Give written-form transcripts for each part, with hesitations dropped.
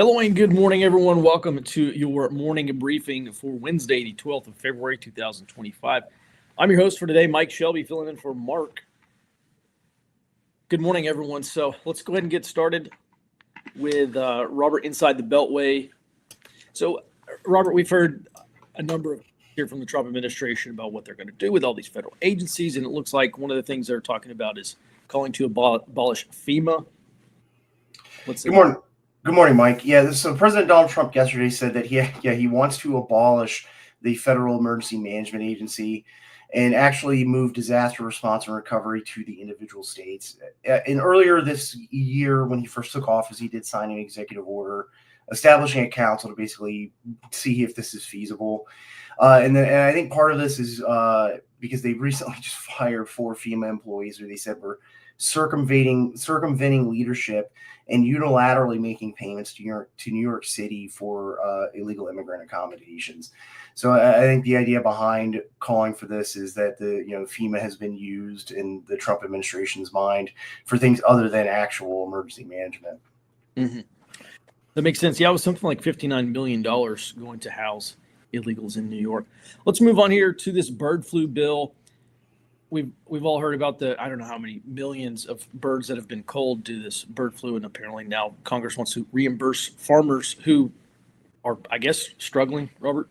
Hello and good morning, everyone. Welcome to your morning briefing for Wednesday, the 12th of February, 2025. I'm your host for today, Mike Shelby, filling in for Mark. Good morning, everyone. So let's go ahead and get started with Robert inside the Beltway. So, Robert, we've heard a number of here from the Trump administration about what they're going to do with all these federal agencies, and it looks like one of the things they're talking about is calling to abolish FEMA. Good morning, Mike. Yeah, so President Donald Trump yesterday said that he wants to abolish the Federal Emergency Management Agency and actually move disaster response and recovery to the individual states. And earlier this year, when he first took office, he did sign an executive order establishing a council to basically see if this is feasible. And I think part of this is because they recently just fired 4 FEMA employees who they said were circumventing leadership and unilaterally making payments to New York City for illegal immigrant accommodations. So I think the idea behind calling for this is that FEMA has been used in the Trump administration's mind for things other than actual emergency management. Mm-hmm. That makes sense. Yeah, it was something like $59 million going to house illegals in New York. Let's move on here to this bird flu bill. We've all heard about I don't know how many millions of birds that have been culled due to this bird flu, and apparently now Congress wants to reimburse farmers who are, I guess, struggling. Robert?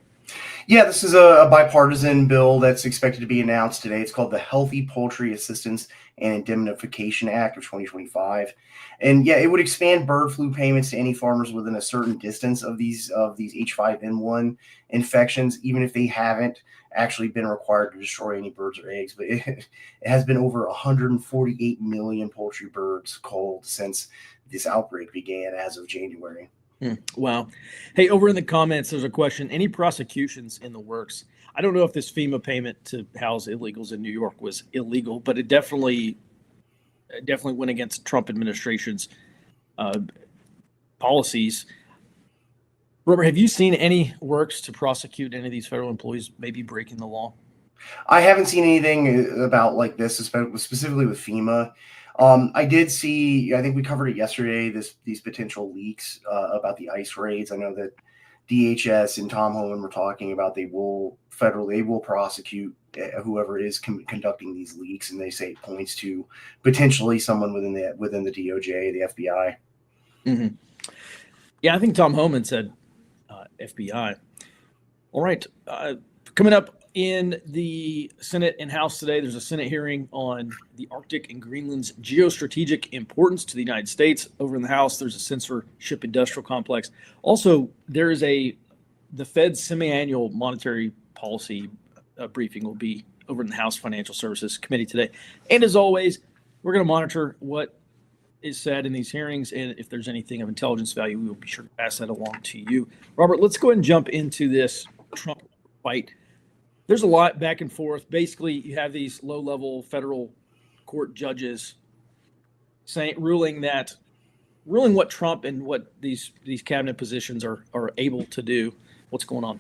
Yeah, this is a bipartisan bill that's expected to be announced today. It's called the Healthy Poultry Assistance and Indemnification Act of 2025. And yeah, it would expand bird flu payments to any farmers within a certain distance of these H5N1 infections, even if they haven't actually been required to destroy any birds or eggs. But it has been over 148 million poultry birds culled since this outbreak began as of January. Wow. Hey, over in the comments, there's a question. Any prosecutions in the works? I don't know if this FEMA payment to house illegals in New York was illegal, but it definitely went against Trump administration's policies. Robert, have you seen any works to prosecute any of these federal employees maybe breaking the law? I haven't seen anything about like this, specifically with FEMA. I did see, I think we covered it yesterday, these potential leaks about the ICE raids. I know that DHS and Tom Homan were talking about they will prosecute whoever is conducting these leaks, and they say it points to potentially someone within the DOJ, the FBI. Mm-hmm. Yeah, I think Tom Homan said FBI. All right, coming up in the Senate and House today, there's a Senate hearing on the Arctic and Greenland's geostrategic importance to the United States. Over in the House, there's a censorship industrial complex. Also, there is the Fed's semi-annual monetary policy briefing will be over in the House Financial Services Committee today. And as always, we're going to monitor what is said in these hearings, and if there's anything of intelligence value, we will be sure to pass that along to you. Robert, let's go ahead and jump into this Trump fight. There's a lot back and forth. Basically, you have these low-level federal court judges ruling what Trump and what these cabinet positions are able to do. What's going on?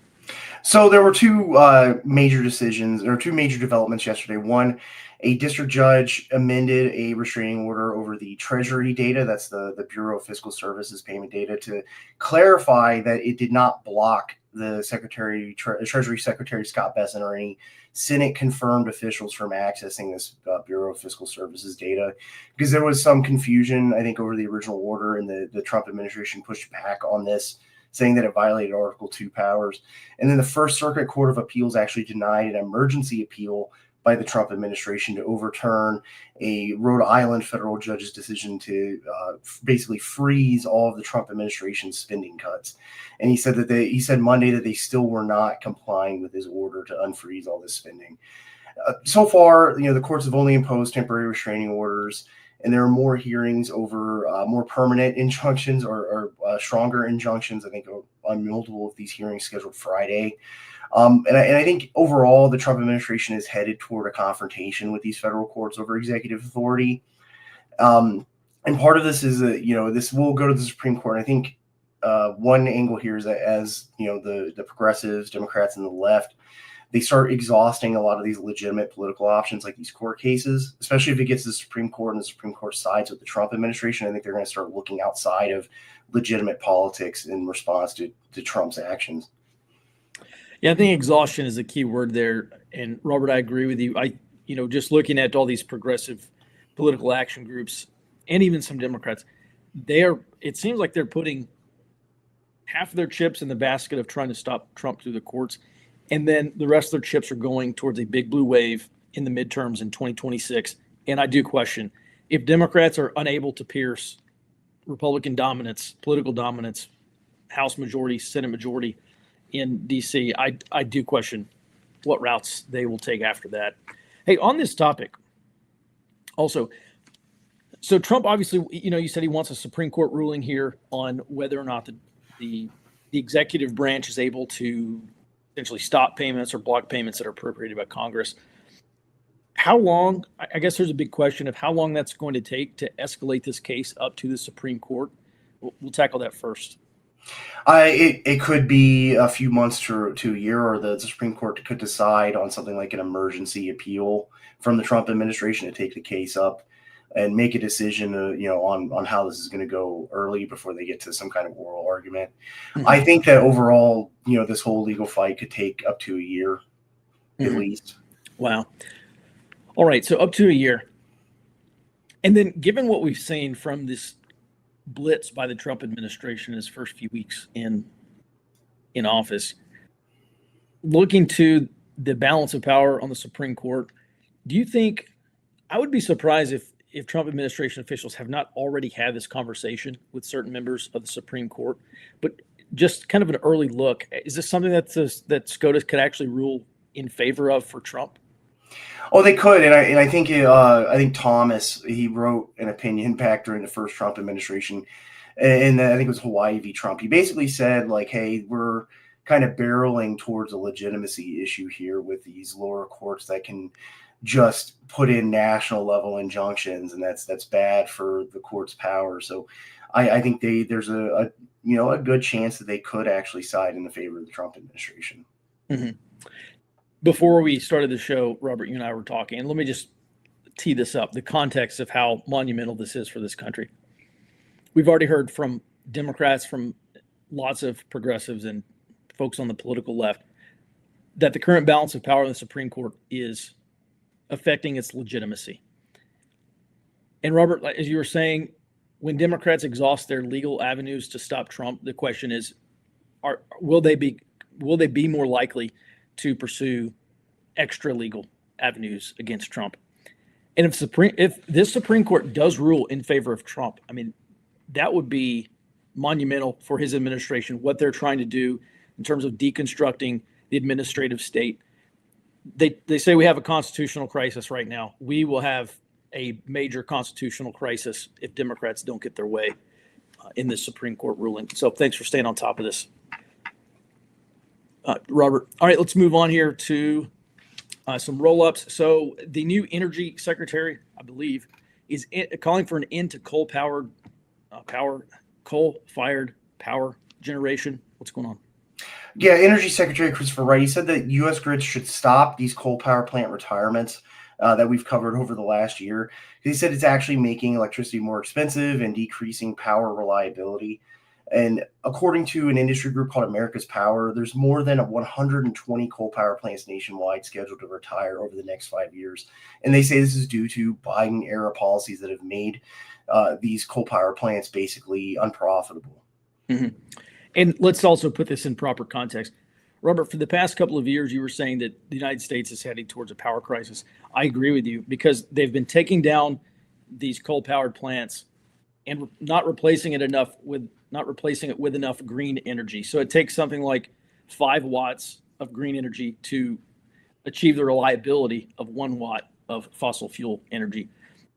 So there were two major developments yesterday. One, a district judge amended a restraining order over the Treasury data, that's the Bureau of Fiscal Services payment data, to clarify that it did not block the Treasury Secretary Scott Bessent or any Senate-confirmed officials from accessing this Bureau of Fiscal Services data, because there was some confusion, I think, over the original order, and the Trump administration pushed back on this, saying that it violated Article 2 powers. And then the First Circuit Court of Appeals actually denied an emergency appeal by the Trump administration to overturn a Rhode Island federal judge's decision to basically freeze all of the Trump administration's spending cuts. And he said Monday that they still were not complying with his order to unfreeze all this spending. So far, the courts have only imposed temporary restraining orders, and there are more hearings over more permanent injunctions or stronger injunctions. I think on multiple of these hearings scheduled Friday. And I think overall, the Trump administration is headed toward a confrontation with these federal courts over executive authority. And part of this is that, this will go to the Supreme Court. And I think one angle here is that as, the progressives, Democrats, and the left, they start exhausting a lot of these legitimate political options, like these court cases, especially if it gets to the Supreme Court and the Supreme Court sides with the Trump administration. I think they're going to start looking outside of legitimate politics in response to Trump's actions. Yeah, I think exhaustion is a key word there. And Robert, I agree with you. Just looking at all these progressive political action groups and even some Democrats, it seems like they're putting half of their chips in the basket of trying to stop Trump through the courts. And then the rest of their chips are going towards a big blue wave in the midterms in 2026. And I do question if Democrats are unable to pierce Republican dominance, political dominance, House majority, Senate majority in DC, I do question what routes they will take after that. Hey, on this topic, also, so Trump obviously, you said he wants a Supreme Court ruling here on whether or not the executive branch is able to essentially stop payments or block payments that are appropriated by Congress. How long, I guess there's a big question of how long that's going to take to escalate this case up to the Supreme Court. We'll tackle that first. It could be a few months to a year, or the Supreme Court could decide on something like an emergency appeal from the Trump administration to take the case up and make a decision, on how this is going to go early before they get to some kind of oral argument. Mm-hmm. I think that overall, this whole legal fight could take up to a year, at least. Wow. All right, so up to a year. And then given what we've seen from this blitz by the Trump administration in his first few weeks in office, looking to the balance of power on the Supreme Court, do you think, I would be surprised if Trump administration officials have not already had this conversation with certain members of the Supreme Court, but just kind of an early look, is this something that SCOTUS could actually rule in favor of for Trump? Oh, they could, and I think Thomas, he wrote an opinion back during the first Trump administration, and I think it was Hawaii v. Trump. He basically said, like, hey, we're kind of barreling towards a legitimacy issue here with these lower courts that can just put in national level injunctions, and that's bad for the court's power. So I think there's a good chance that they could actually side in the favor of the Trump administration. Mm-hmm. Before we started the show, Robert, you and I were talking, and let me just tee this up, the context of how monumental this is for this country. We've already heard from Democrats, from lots of progressives and folks on the political left, that the current balance of power in the Supreme Court is affecting its legitimacy. And Robert, as you were saying, when Democrats exhaust their legal avenues to stop Trump, the question is, will they be more likely to pursue extra legal avenues against Trump? And if this Supreme Court does rule in favor of Trump, I mean, that would be monumental for his administration, what they're trying to do in terms of deconstructing the administrative state. They say we have a constitutional crisis right now. We will have a major constitutional crisis if Democrats don't get their way in this Supreme Court ruling. So thanks for staying on top of this, Robert. All right, let's move on here to some roll-ups. So the new energy secretary, I believe, is calling for an end to coal-fired power generation. What's going on? Yeah, Energy Secretary Christopher Wright, he said that U.S. grids should stop these coal power plant retirements that we've covered over the last year. He said it's actually making electricity more expensive and decreasing power reliability. And according to an industry group called America's Power, there's more than 120 coal power plants nationwide scheduled to retire over the next 5 years. And they say this is due to Biden-era policies that have made these coal power plants basically unprofitable. Mm-hmm. And let's also put this in proper context. Robert, for the past couple of years, you were saying that the United States is heading towards a power crisis. I agree with you, because they've been taking down these coal-powered plants and not replacing it with enough green energy. So it takes something like 5 watts of green energy to achieve the reliability of 1 watt of fossil fuel energy.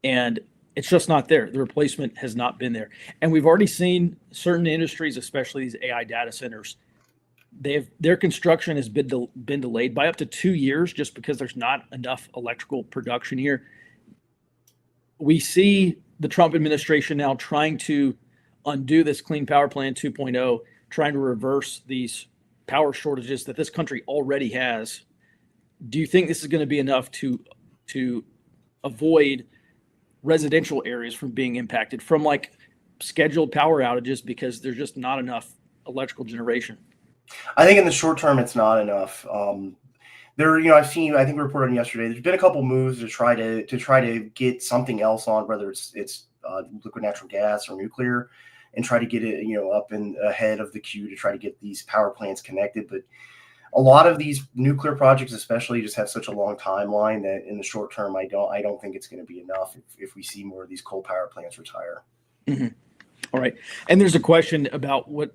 And it's just not there. The replacement has not been there. And we've already seen certain industries, especially these AI data centers, their construction has been delayed by up to 2 years just because there's not enough electrical production here. We see the Trump administration now trying to undo this Clean Power Plan 2.0, trying to reverse these power shortages that this country already has. Do you think this is going to be enough to avoid residential areas from being impacted, from like scheduled power outages because there's just not enough electrical generation? I think in the short term, it's not enough. I think we reported on yesterday. There's been a couple moves to try to get something else on, whether it's liquid natural gas or nuclear, and try to get it up and ahead of the queue to try to get these power plants connected. But a lot of these nuclear projects, especially, just have such a long timeline that in the short term, I don't think it's going to be enough if we see more of these coal power plants retire. Mm-hmm. All right. And there's a question about what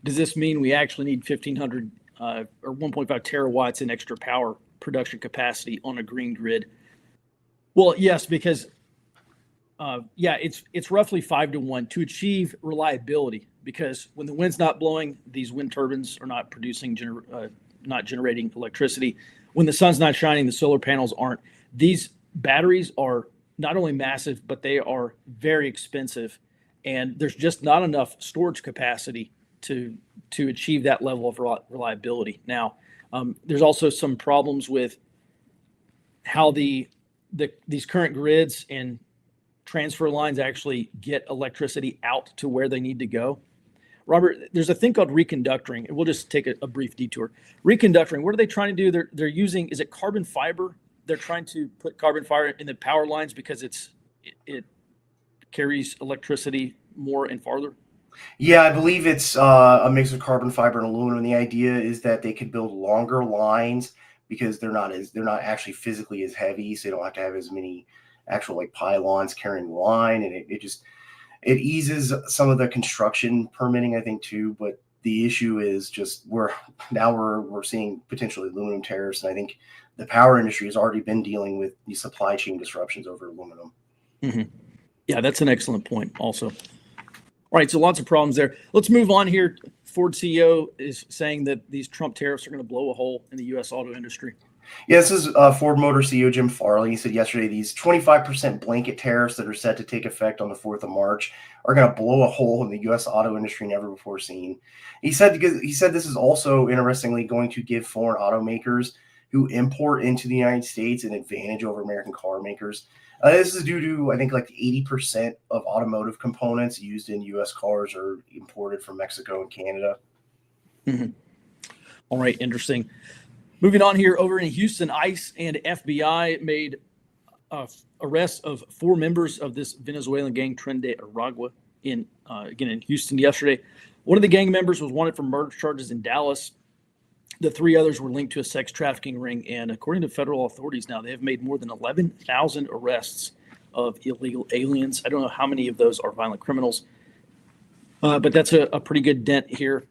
does this mean? We actually need 1,500 or 1.5 terawatts in extra power production capacity on a green grid. Well, yes, because it's roughly 5-to-1 to achieve reliability. Because when the wind's not blowing, these wind turbines are not producing not generating electricity. When the sun's not shining, the solar panels aren't. These batteries are not only massive, but they are very expensive, and there's just not enough storage capacity to achieve that level of reliability. Now, there's also some problems with how these current grids and transfer lines actually get electricity out to where they need to go. Robert, there's a thing called reconductoring, and we'll just take a brief detour. Reconductoring, what are they trying to do? They're using, is it carbon fiber? They're trying to put carbon fiber in the power lines because it carries electricity more and farther? Yeah, I believe it's a mix of carbon fiber and aluminum. The idea is that they could build longer lines because they're not actually physically as heavy, so you don't have to have as many actual pylons carrying the line, and it eases some of the construction permitting, I think, too. But the issue is just we're seeing potentially aluminum tariffs, and I think the power industry has already been dealing with these supply chain disruptions over aluminum. Mm-hmm. Yeah, that's an excellent point also. All right, so lots of problems there. Let's move on here. Ford CEO is saying that these Trump tariffs are going to blow a hole in the U.S. auto industry. Yeah, this is Ford Motor CEO Jim Farley. He said yesterday these 25% blanket tariffs that are set to take effect on the 4th of March are going to blow a hole in the U.S. auto industry never before seen. He said this is also, interestingly, going to give foreign automakers who import into the United States an advantage over American car makers. This is due to, I think, 80% of automotive components used in U.S. cars are imported from Mexico and Canada. Mm-hmm. All right, interesting. Moving on here, over in Houston, ICE and FBI made arrests of 4 members of this Venezuelan gang Tren de Aragua in Houston yesterday. One of the gang members was wanted for murder charges in Dallas. The 3 others were linked to a sex trafficking ring, and according to federal authorities now, they have made more than 11,000 arrests of illegal aliens. I don't know how many of those are violent criminals, but that's a pretty good dent here.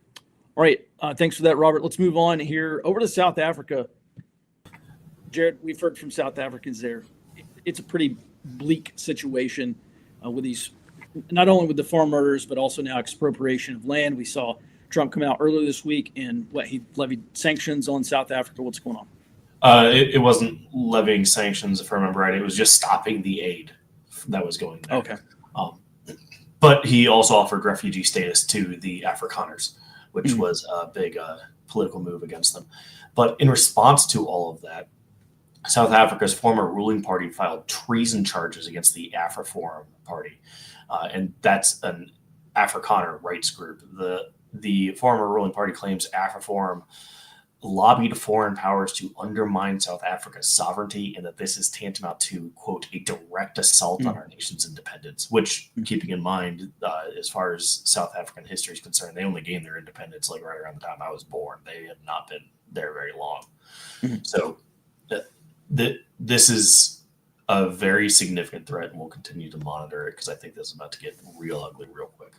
All right, thanks for that, Robert. Let's move on here over to South Africa. Jared, we've heard from South Africans there. It's a pretty bleak situation with these, not only with the farm murders, but also now expropriation of land. We saw Trump come out earlier this week and he levied sanctions on South Africa. What's going on? It wasn't levying sanctions, if I remember right. It was just stopping the aid that was going there. Okay. But he also offered refugee status to the Afrikaners, which was a big political move against them. But in response to all of that, South Africa's former ruling party filed treason charges against the AfriForum party. And that's an Afrikaner rights group. The former ruling party claims AfriForum lobbied foreign powers to undermine South Africa's sovereignty, and that this is tantamount to, quote, a direct assault on our nation's independence, which, keeping in mind, as far as South African history is concerned, they only gained their independence right around the time I was born. They had not been there very long. So this is a very significant threat, and we'll continue to monitor it because I think this is about to get real ugly real quick.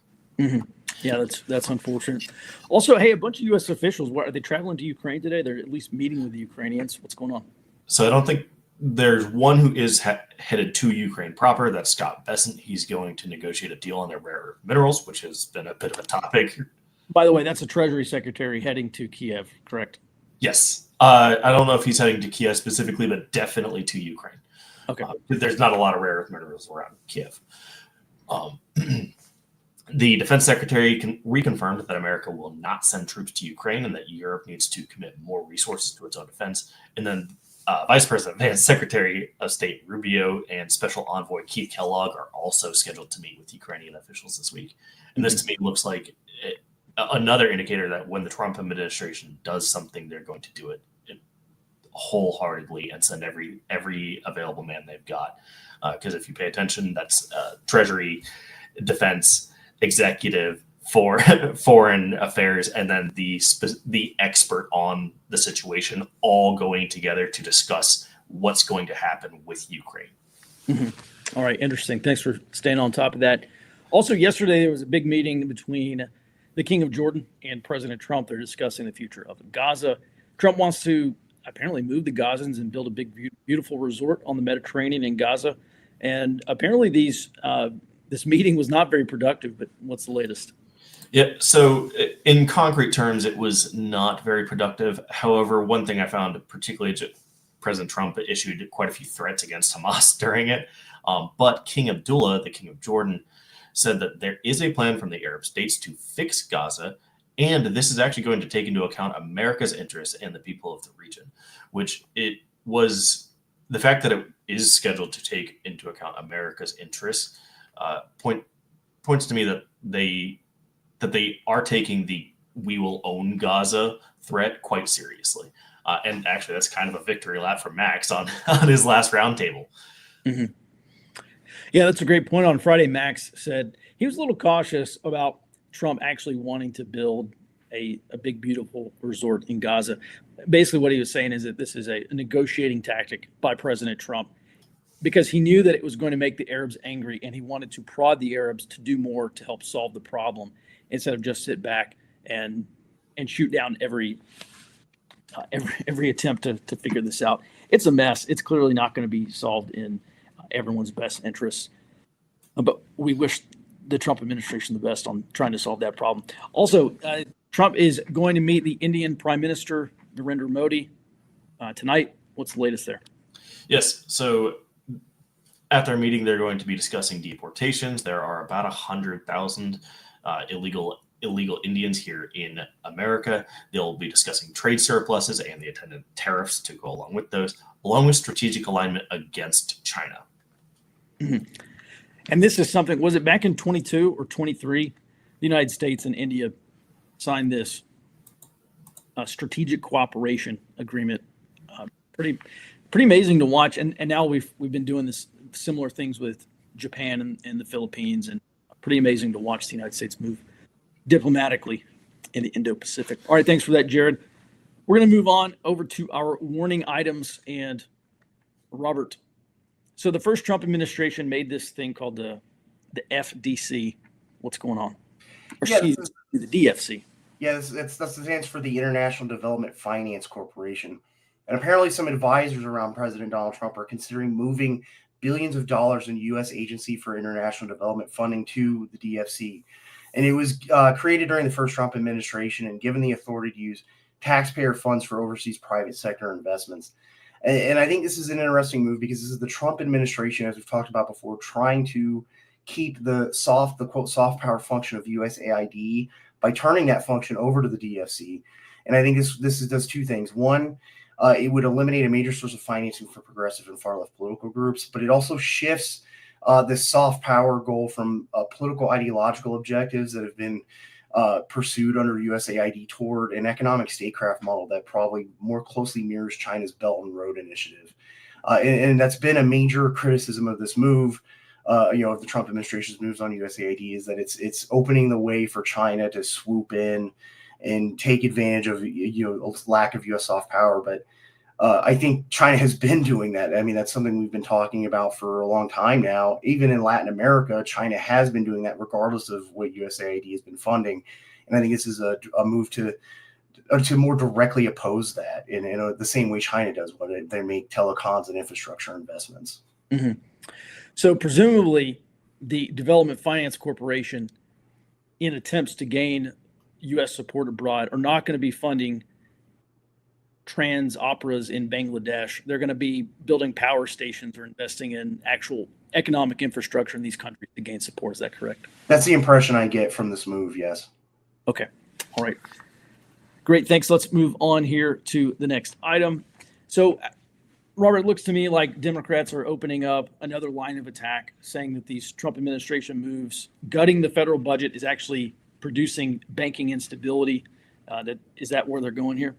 Yeah, that's unfortunate. Also, hey, a bunch of U.S. officials, are they traveling to Ukraine today? They're at least meeting with the Ukrainians. What's going on? So I don't think there's one who is headed to Ukraine proper. That's Scott Bessent. He's going to negotiate a deal on their rare earth minerals, which has been a bit of a topic. By the way, that's a Treasury Secretary heading to Kiev, correct? Yes. I don't know if he's heading to Kiev specifically, but definitely to Ukraine. Okay. There's not a lot of rare earth minerals around Kiev. The defense secretary reconfirmed that America will not send troops to Ukraine and that Europe needs to commit more resources to its own defense. And then Vice President Vance, Secretary of State Rubio, and Special Envoy Keith Kellogg are also scheduled to meet with Ukrainian officials this week. And this to me looks like another indicator that when the Trump administration does something, they're going to do it wholeheartedly and send every available man they've got. Because if you pay attention, that's Treasury, Defense, Executive, Foreign Affairs, and then the expert on the situation all going together to discuss what's going to happen with Ukraine. All right, interesting. Thanks for staying on top of that. Also, yesterday there was a big meeting between the King of Jordan and President Trump. They're discussing the future of Gaza. Trump wants to apparently move the Gazans and build a big, beautiful resort on the Mediterranean in Gaza. And apparently this meeting was not very productive, but what's the latest? Yeah, so in concrete terms, it was not very productive. However, one thing I found particularly, President Trump issued quite a few threats against Hamas during it. But King Abdullah, the King of Jordan, said that there is a plan from the Arab states to fix Gaza, and this is actually going to take into account America's interests and the people of the region, which it was the fact that it is scheduled to take into account America's interests points to me that they are taking the "we will own Gaza" threat quite seriously. And actually, that's kind of a victory lap for Max on his last roundtable. Mm-hmm. Yeah, that's a great point. On Friday, Max said he was a little cautious about Trump actually wanting to build a big, beautiful resort in Gaza. Basically, what he was saying is that this is a negotiating tactic by President Trump because he knew that it was going to make the Arabs angry, and he wanted to prod the Arabs to do more to help solve the problem instead of just sit back and shoot down every attempt to figure this out. It's a mess. It's clearly not going to be solved in everyone's best interests. But we wish the Trump administration the best on trying to solve that problem. Also, Trump is going to meet the Indian Prime Minister, Narendra Modi, tonight. What's the latest there? Yes. So at their meeting, they're going to be discussing deportations. There are about 100,000 illegal Indians here in America. They'll be discussing trade surpluses and the attendant tariffs to go along with those, along with strategic alignment against China. Mm-hmm. And this is something, was it back in 22 or 23? The United States and India signed this strategic cooperation agreement. Pretty amazing to watch. And now we've been doing this similar things with Japan and the Philippines, and pretty amazing to watch the United States move diplomatically in the Indo-Pacific. All right, thanks for that, Jared. We're going to move on over to our warning items. And Robert, so the first Trump administration made this thing called the FDC. What's going on? Or excuse me, the DFC. Yeah, that's the stands for the International Development Finance Corporation. And apparently some advisors around President Donald Trump are considering moving billions of dollars in U.S. Agency for International Development funding to the DFC. And it was created during the first Trump administration and given the authority to use taxpayer funds for overseas private sector investments. And I think this is an interesting move because this is the Trump administration, as we've talked about before, trying to keep the quote, soft power function of USAID by turning that function over to the DFC. And I think this does two things. One, it would eliminate a major source of financing for progressive and far-left political groups, but it also shifts this soft power goal from political ideological objectives that have been pursued under USAID toward an economic statecraft model that probably more closely mirrors China's Belt and Road Initiative. And that's been a major criticism of this move, of the Trump administration's moves on USAID, is that it's opening the way for China to swoop in and take advantage of lack of U.S. soft power. But I think China has been doing that. I mean, that's something we've been talking about for a long time now. Even in Latin America, China has been doing that regardless of what USAID has been funding. And I think this is a move to more directly oppose that in the same way China does when they make telecoms and infrastructure investments. Mm-hmm. So presumably the Development Finance Corporation, in attempts to gain U.S. support abroad, are not going to be funding trans operas in Bangladesh. They're going to be building power stations or investing in actual economic infrastructure in these countries to gain support. Is that correct? That's the impression I get from this move, yes. Okay. All right. Great. Thanks. Let's move on here to the next item. So, Robert, it looks to me like Democrats are opening up another line of attack, saying that these Trump administration moves, gutting the federal budget, is actually producing banking instability. Is that where they're going here?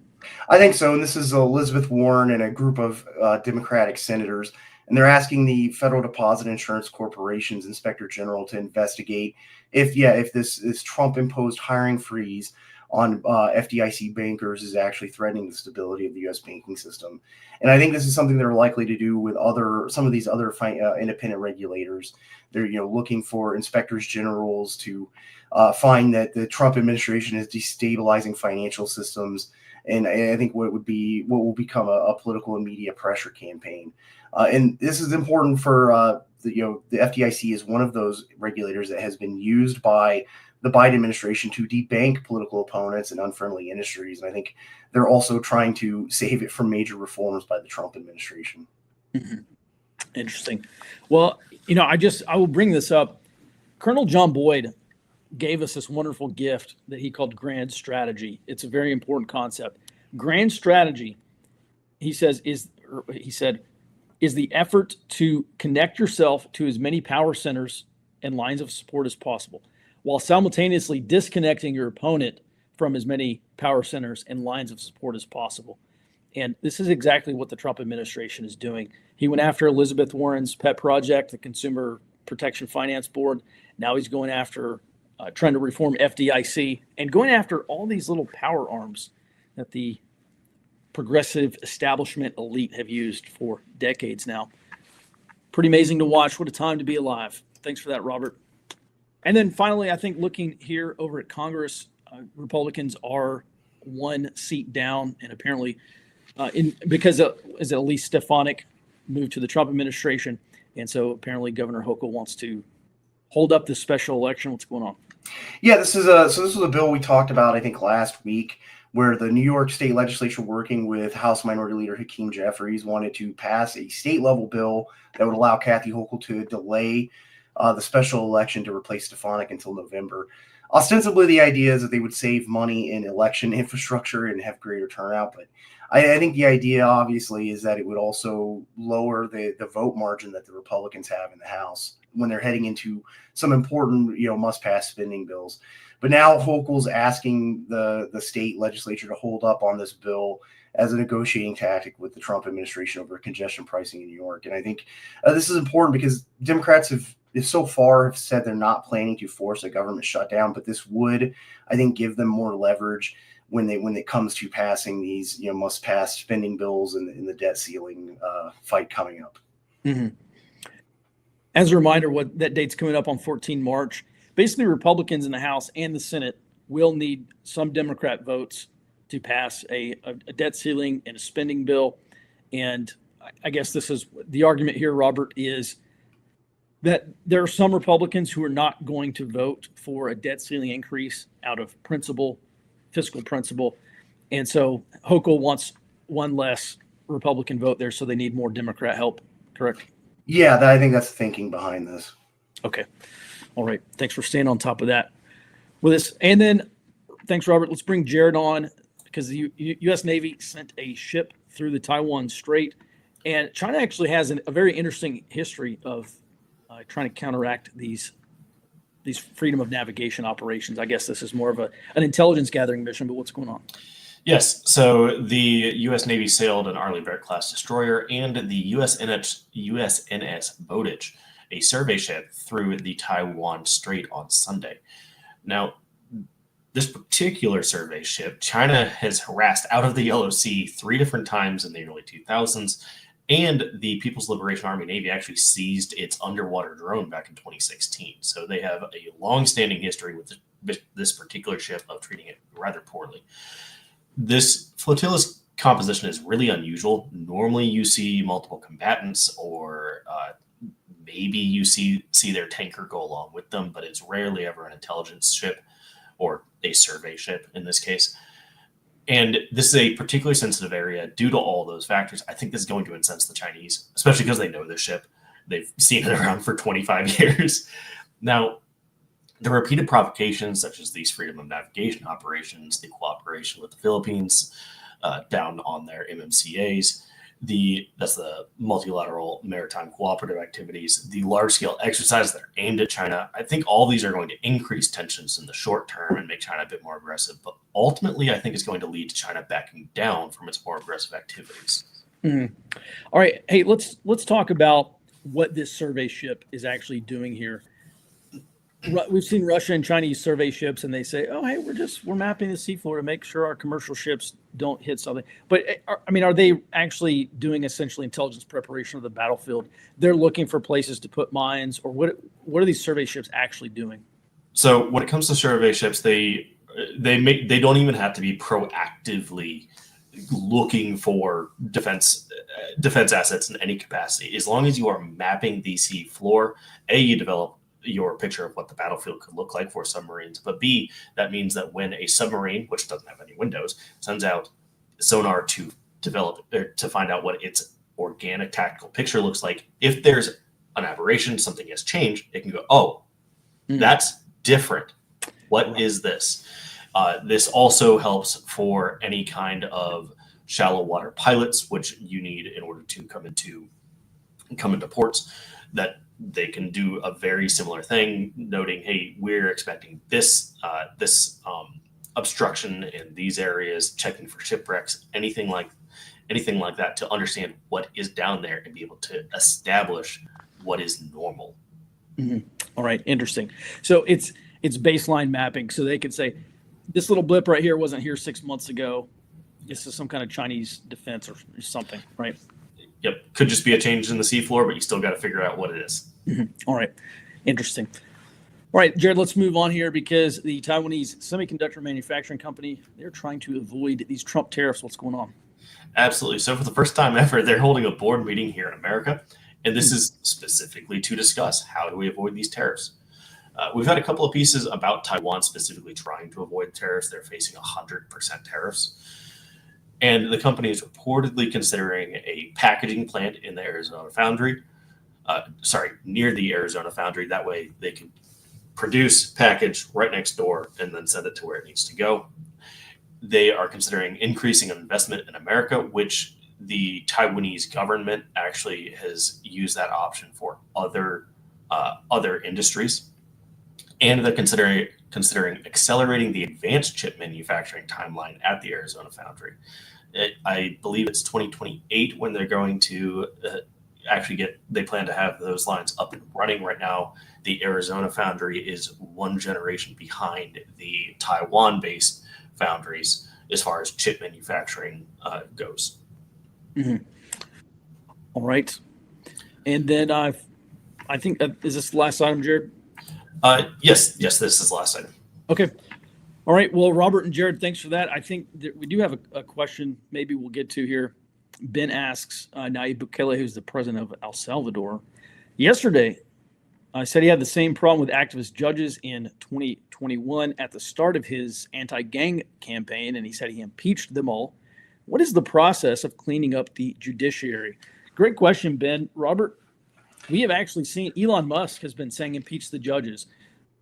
I think so. And this is Elizabeth Warren and a group of Democratic senators. And they're asking the Federal Deposit Insurance Corporation's Inspector General to investigate if this Trump-imposed hiring freeze on FDIC bankers is actually threatening the stability of the U.S. banking system. And I think this is something they're likely to do with some of these other independent regulators. They're looking for inspectors generals to find that the Trump administration is destabilizing financial systems. And I think what will become a political and media pressure campaign. And this is important for the FDIC is one of those regulators that has been used by the Biden administration to debank political opponents and unfriendly industries. And I think they're also trying to save it from major reforms by the Trump administration. Mm-hmm. Interesting. Well, I will bring this up. Colonel John Boyd gave us this wonderful gift that he called grand strategy. It's a very important concept. Grand strategy, he said, is the effort to connect yourself to as many power centers and lines of support as possible, while simultaneously disconnecting your opponent from as many power centers and lines of support as possible. And this is exactly what the Trump administration is doing. He went after Elizabeth Warren's pet project, the Consumer Protection Finance Board. Now he's going after trying to reform FDIC and going after all these little power arms that the progressive establishment elite have used for decades now. Pretty amazing to watch. What a time to be alive. Thanks for that, Robert. And then finally, I think looking here over at Congress, Republicans are one seat down, and apparently because Elise Stefanik moved to the Trump administration, and so apparently Governor Hochul wants to hold up this special election. What's going on? Yeah, this was a bill we talked about, I think, last week, where the New York State Legislature, working with House Minority Leader Hakeem Jeffries, wanted to pass a state-level bill that would allow Kathy Hochul to delay the special election to replace Stefanik until November. Ostensibly, the idea is that they would save money in election infrastructure and have greater turnout. But I think the idea, obviously, is that it would also lower the vote margin that the Republicans have in the House when they're heading into some important, must-pass spending bills. But now Hochul's asking the state legislature to hold up on this bill as a negotiating tactic with the Trump administration over congestion pricing in New York. And I think this is important because Democrats have so far said they're not planning to force a government shutdown, but this would, I think, give them more leverage when it comes to passing these must-pass spending bills and the debt ceiling fight coming up. Mm-hmm. As a reminder, what that date's coming up on 14 March. Basically, Republicans in the House and the Senate will need some Democrat votes to pass a debt ceiling and a spending bill. And I guess this is the argument here, Robert, is that there are some Republicans who are not going to vote for a debt ceiling increase out of fiscal principle. And so Hochul wants one less Republican vote there, so they need more Democrat help, correct? Yeah, I think that's the thinking behind this. Okay. All right. Thanks for staying on top of that with us. And then thanks, Robert. Let's bring Jared on because the U.S. Navy sent a ship through the Taiwan Strait. And China actually has a very interesting history of trying to counteract these freedom of navigation operations. I guess this is more of an intelligence gathering mission, but what's going on? Yes, so the U.S. Navy sailed an Arleigh Burke-class destroyer and the USNS Bowditch, a survey ship, through the Taiwan Strait on Sunday. Now, this particular survey ship, China has harassed out of the Yellow Sea 3 different times in the early 2000s, and the People's Liberation Army Navy actually seized its underwater drone back in 2016. So they have a long-standing history with this particular ship of treating it rather poorly. This flotilla's composition is really unusual. Normally you see multiple combatants or maybe you see their tanker go along with them, but it's rarely ever an intelligence ship or a survey ship in this case. And this is a particularly sensitive area due to all those factors. I think this is going to incense the Chinese, especially because they know this ship. they've seen it around for 25 years. Now, the repeated provocations, such as these freedom of navigation operations, the cooperation with the Philippines down on their MMCAs, that's the multilateral maritime cooperative activities, the large-scale exercises that are aimed at China. I think all these are going to increase tensions in the short term and make China a bit more aggressive. But ultimately, I think it's going to lead to China backing down from its more aggressive activities. Mm-hmm. All right. Hey, let's talk about what this survey ship is actually doing here. We've seen Russia and Chinese survey ships, and they say, "Oh, hey, we're mapping the seafloor to make sure our commercial ships don't hit something." But are they actually doing essentially intelligence preparation of the battlefield? They're looking for places to put mines, or what are these survey ships actually doing? So when it comes to survey ships, they don't even have to be proactively looking for defense assets in any capacity. As long as you are mapping the sea floor, you develop your picture of what the battlefield could look like for submarines. But B, that means that when a submarine, which doesn't have any windows, sends out sonar to find out what its organic tactical picture looks like, if there's an aberration, something has changed, it can go, oh, that's different. What is this? This also helps for any kind of shallow water pilots, which you need in order to come into ports, that they can do a very similar thing, noting, hey, we're expecting this obstruction in these areas, checking for shipwrecks, anything like that, to understand what is down there and be able to establish what is normal. Mm-hmm. All right, interesting. So it's baseline mapping, so they could say, this little blip right here wasn't here 6 months ago. This is some kind of Chinese defense or something, right? Yep, could just be a change in the seafloor, but you still got to figure out what it is. Mm-hmm. All right, interesting. All right, Jared, let's move on here because the Taiwanese semiconductor manufacturing company, they're trying to avoid these Trump tariffs. What's going on? Absolutely. So for the first time ever, they're holding a board meeting here in America, and this is specifically to discuss how do we avoid these tariffs. We've had a couple of pieces about Taiwan specifically trying to avoid tariffs. They're facing 100% tariffs. And the company is reportedly considering a packaging plant in the Arizona foundry, near the Arizona foundry. That way they can produce, package right next door, and then send it to where it needs to go. They are considering increasing investment in America, which the Taiwanese government actually has used that option for other industries. And they're considering accelerating the advanced chip manufacturing timeline at the Arizona foundry. I believe it's 2028 when they're going to they plan to have those lines up and running. Right now, the Arizona foundry is one generation behind the Taiwan-based foundries as far as chip manufacturing goes. Mm-hmm. All right. And then I think, is this the last item, Jared? Yes, this is the last item. Okay. All right. Well, Robert and Jared, thanks for that. I think that we do have a question maybe we'll get to here. Ben asks, Nayib Bukele, who's the president of El Salvador, yesterday said he had the same problem with activist judges in 2021 at the start of his anti-gang campaign, and he said he impeached them all. What is the process of cleaning up the judiciary? Great question, Ben. Robert, we have actually seen Elon Musk has been saying impeach the judges.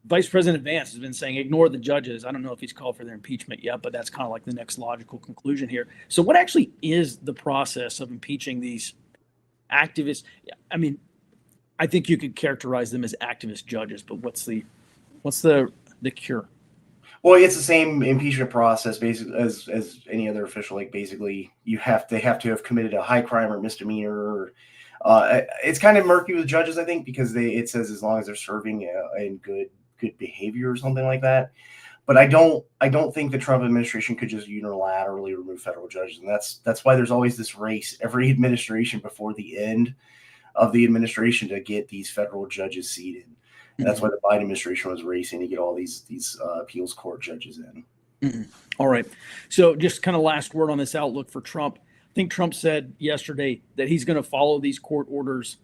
Vice President Vance has been saying ignore the judges. I don't know if he's called for their impeachment yet, but that's kind of like the next logical conclusion here. So what actually is the process of impeaching these activists? I mean, I think you could characterize them as activist judges, but what's the cure? Well, it's the same impeachment process basically as any other official. Like basically, they have to have committed a high crime or misdemeanor. Or, it's kind of murky with judges, I think, because it says as long as they're serving in good behavior or something like that. But I don't think the Trump administration could just unilaterally remove federal judges, and that's why there's always this race every administration before the end of the administration to get these federal judges seated. And that's why the Biden administration was racing to get all these appeals court judges in. Mm-hmm. All right. So just kind of last word on this outlook for Trump. I think Trump said yesterday that he's going to follow these court orders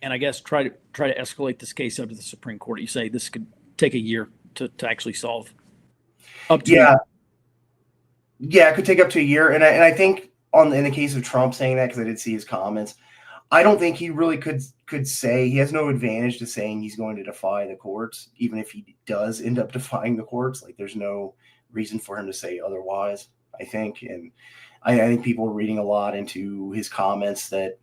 and I guess try to escalate this case up to the Supreme Court. You say this could take a year to actually solve. Up to it could take up to a year. And I think in the case of Trump saying that, because I did see his comments, I don't think he really could say. He has no advantage to saying he's going to defy the courts, even if he does end up defying the courts. Like, there's no reason for him to say otherwise, I think. And I think people are reading a lot into his comments that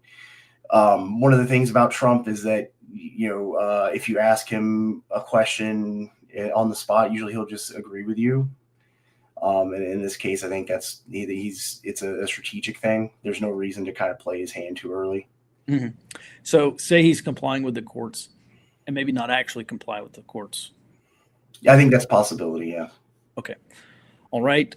one of the things about Trump is that, if you ask him a question on the spot, usually he'll just agree with you. And in this case, I think it's a strategic thing. There's no reason to kind of play his hand too early. Mm-hmm. So say he's complying with the courts and maybe not actually comply with the courts. I think that's a possibility. Yeah. Okay. All right.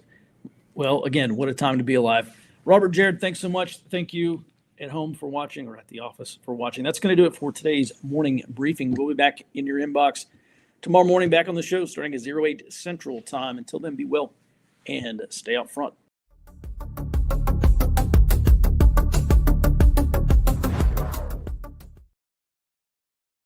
Well, again, what a time to be alive. Robert, Jared, thanks so much. Thank you at home for watching, or at the office for watching. That's going to do it for today's morning briefing. We'll be back in your inbox tomorrow morning, back on the show starting at 08 Central Time. Until then, be well and stay out front.